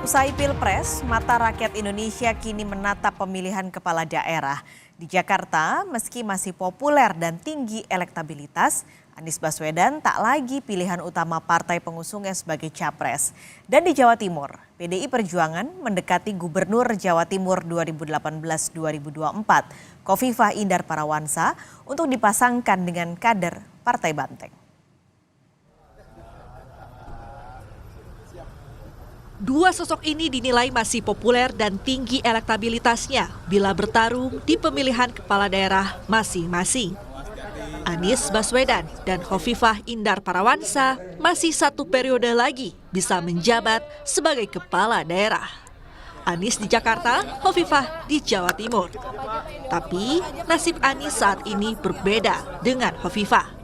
Usai Pilpres, mata rakyat Indonesia kini menatap pemilihan kepala daerah. Di Jakarta, meski masih populer dan tinggi elektabilitas, Anies Baswedan tak lagi pilihan utama partai pengusungnya sebagai capres. Dan di Jawa Timur, PDI Perjuangan mendekati Gubernur Jawa Timur 2018-2024, Khofifah Indar Parawansa, untuk dipasangkan dengan kader Partai Banteng. Dua sosok ini dinilai masih populer dan tinggi elektabilitasnya bila bertarung di pemilihan kepala daerah masing-masing. Anies Baswedan dan Khofifah Indar Parawansa masih satu periode lagi bisa menjabat sebagai kepala daerah. Anies di Jakarta, Khofifah di Jawa Timur. Tapi nasib Anies saat ini berbeda dengan Khofifah.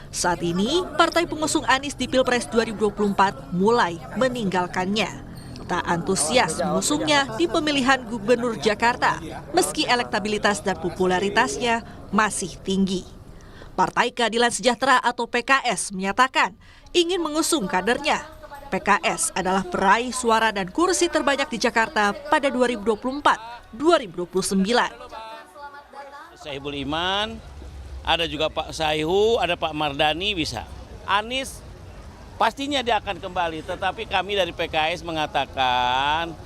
Saat ini, partai pengusung Anies di Pilpres 2024 mulai meninggalkannya. Tak antusias mengusungnya di pemilihan Gubernur Jakarta, meski elektabilitas dan popularitasnya masih tinggi. Partai Keadilan Sejahtera atau PKS menyatakan ingin mengusung kadernya. PKS adalah peraih suara dan kursi terbanyak di Jakarta pada 2024-2029. Sohibul Iman, ada juga Pak Saihu, ada Pak Mardani bisa. Anies pastinya dia akan kembali, tetapi kami dari PKS mengatakan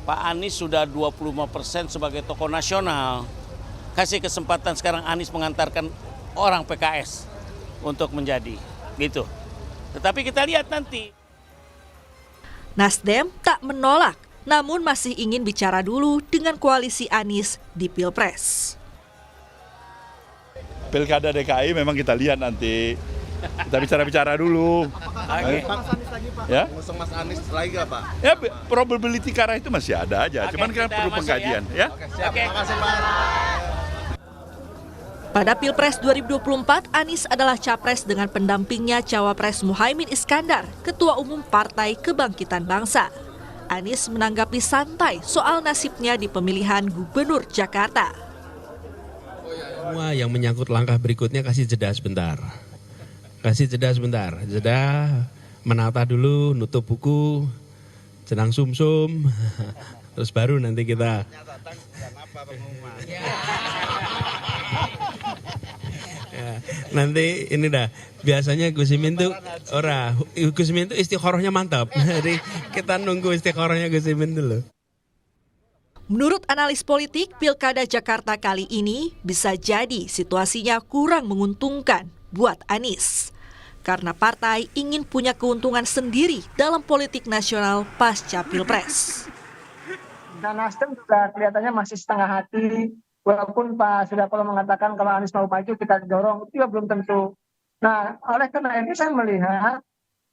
Pak Anies sudah 25% sebagai tokoh nasional. Kasih kesempatan sekarang Anies mengantarkan orang PKS untuk menjadi gitu. Tetapi kita lihat nanti. Nasdem tak menolak, namun masih ingin bicara dulu dengan koalisi Anies di Pilpres. Pilkada DKI memang kita lihat nanti. Kita bicara-bicara dulu. Ya? Mengusung Mas Anies lagi nggak, Pak? Ya, probability ke arah itu masih ada aja. Cuman kan perlu pengkajian. Ya? Terima kasih, Pak. Pada Pilpres 2024, Anies adalah capres dengan pendampingnya Cawapres Muhaimin Iskandar, Ketua Umum Partai Kebangkitan Bangsa. Anies menanggapi santai soal nasibnya di pemilihan Gubernur Jakarta. Semua yang menyangkut langkah berikutnya kasih jeda sebentar. Jeda, menata dulu, nutup buku, jenang sumsum, terus baru nanti kita. Ya, nanti ini dah, biasanya Gus Imin tuh, Gus Imin tuh istikharahnya mantap. Jadi kita nunggu istikharahnya Gus Imin dulu. Menurut analis politik, Pilkada Jakarta kali ini bisa jadi situasinya kurang menguntungkan buat Anies. Karena partai ingin punya keuntungan sendiri dalam politik nasional pasca Pilpres. Dan Nasdem juga kelihatannya masih setengah hati, walaupun Pak Surya Paloh mengatakan kalau Anies mau maju kita dorong, itu juga belum tentu. Nah, oleh karena itu saya melihat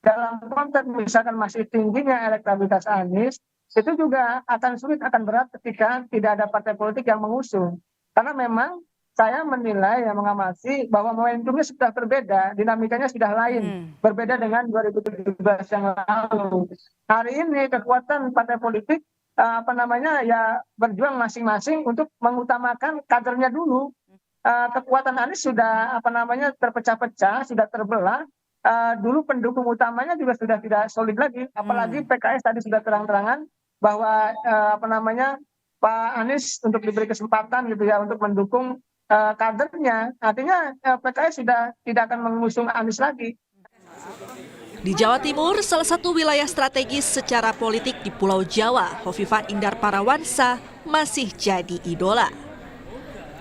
dalam konteks misalkan masih tingginya elektabilitas Anies, itu juga akan sulit, akan berat ketika tidak ada partai politik yang mengusung. Karena memang saya menilai yang mengamati bahwa momentumnya sudah berbeda, dinamikanya sudah lain, berbeda dengan 2017 yang lalu. Hari ini kekuatan partai politik berjuang masing-masing untuk mengutamakan kadernya dulu. Kekuatan Anies sudah terpecah-pecah, sudah terbelah. Dulu pendukung utamanya juga sudah tidak solid lagi, apalagi PKS tadi sudah terang-terangan bahwa Pak Anies untuk diberi kesempatan gitu ya untuk mendukung kadernya, artinya PKS sudah tidak akan mengusung Anies lagi. Di Jawa Timur, salah satu wilayah strategis secara politik di Pulau Jawa, Khofifah Indar Parawansa masih jadi idola.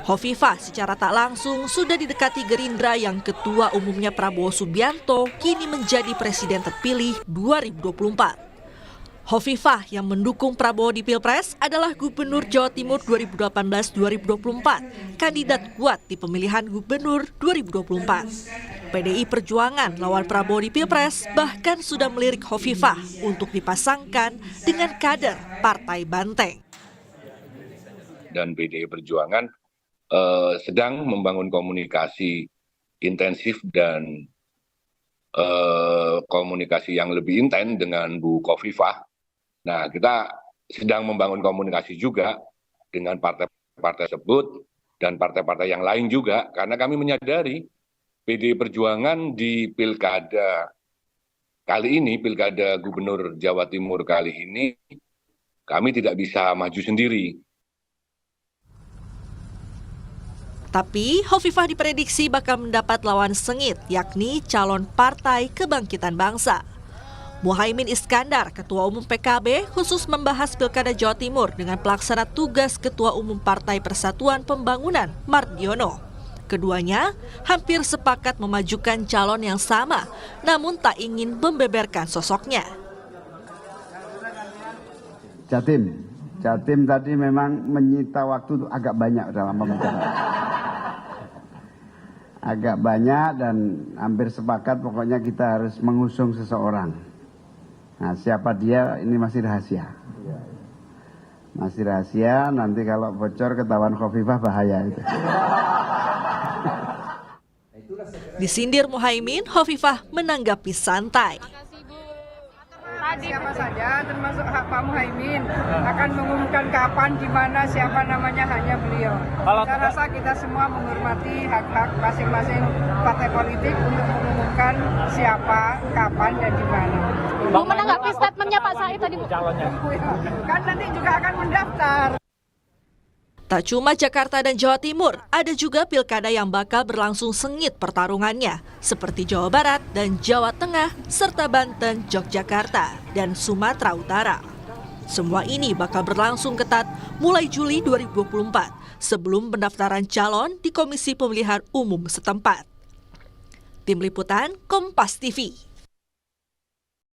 Khofifah secara tak langsung sudah didekati Gerindra yang ketua umumnya Prabowo Subianto kini menjadi presiden terpilih 2024. Khofifah yang mendukung Prabowo di Pilpres adalah Gubernur Jawa Timur 2018-2024, kandidat kuat di pemilihan Gubernur 2024. PDI Perjuangan lawan Prabowo di Pilpres bahkan sudah melirik Khofifah untuk dipasangkan dengan kader Partai Banteng. Dan PDI Perjuangan sedang membangun komunikasi intensif dan komunikasi yang lebih intens dengan Bu Khofifah. Nah, kita sedang membangun komunikasi juga dengan partai-partai tersebut dan partai-partai yang lain juga, karena kami menyadari PDI Perjuangan di pilkada kali ini, pilkada Gubernur Jawa Timur kali ini, kami tidak bisa maju sendiri. Tapi Hovifah diprediksi bakal mendapat lawan sengit, yakni calon Partai Kebangkitan Bangsa. Muhaimin Iskandar, Ketua Umum PKB, khusus membahas Pilkada Jawa Timur dengan pelaksana tugas Ketua Umum Partai Persatuan Pembangunan, Mardiono. Keduanya hampir sepakat memajukan calon yang sama, namun tak ingin membeberkan sosoknya. Jatim tadi memang menyita waktu agak banyak dalam pembicaraan. Agak banyak dan hampir sepakat pokoknya kita harus mengusung seseorang. Nah, siapa dia ini masih rahasia. Masih rahasia, nanti kalau bocor ketahuan Hovifah bahaya itu. Disindir Muhaimin, Hovifah menanggapi santai. Siapa saja termasuk Pak Muhaimin akan mengumumkan kapan, di mana, siapa namanya, hanya beliau. Saya rasa kita semua menghormati hak-hak masing-masing partai politik untuk mengumumkan siapa, kapan, dan di mana. Bu, menanggapi statementnya Pak Said tadi, Bu. Kan nanti juga akan mendaftar. Tak cuma Jakarta dan Jawa Timur, ada juga pilkada yang bakal berlangsung sengit pertarungannya, seperti Jawa Barat dan Jawa Tengah, serta Banten, Yogyakarta, dan Sumatera Utara. Semua ini bakal berlangsung ketat mulai Juli 2024, sebelum pendaftaran calon di Komisi Pemilihan Umum setempat. Tim Liputan, Kompas TV.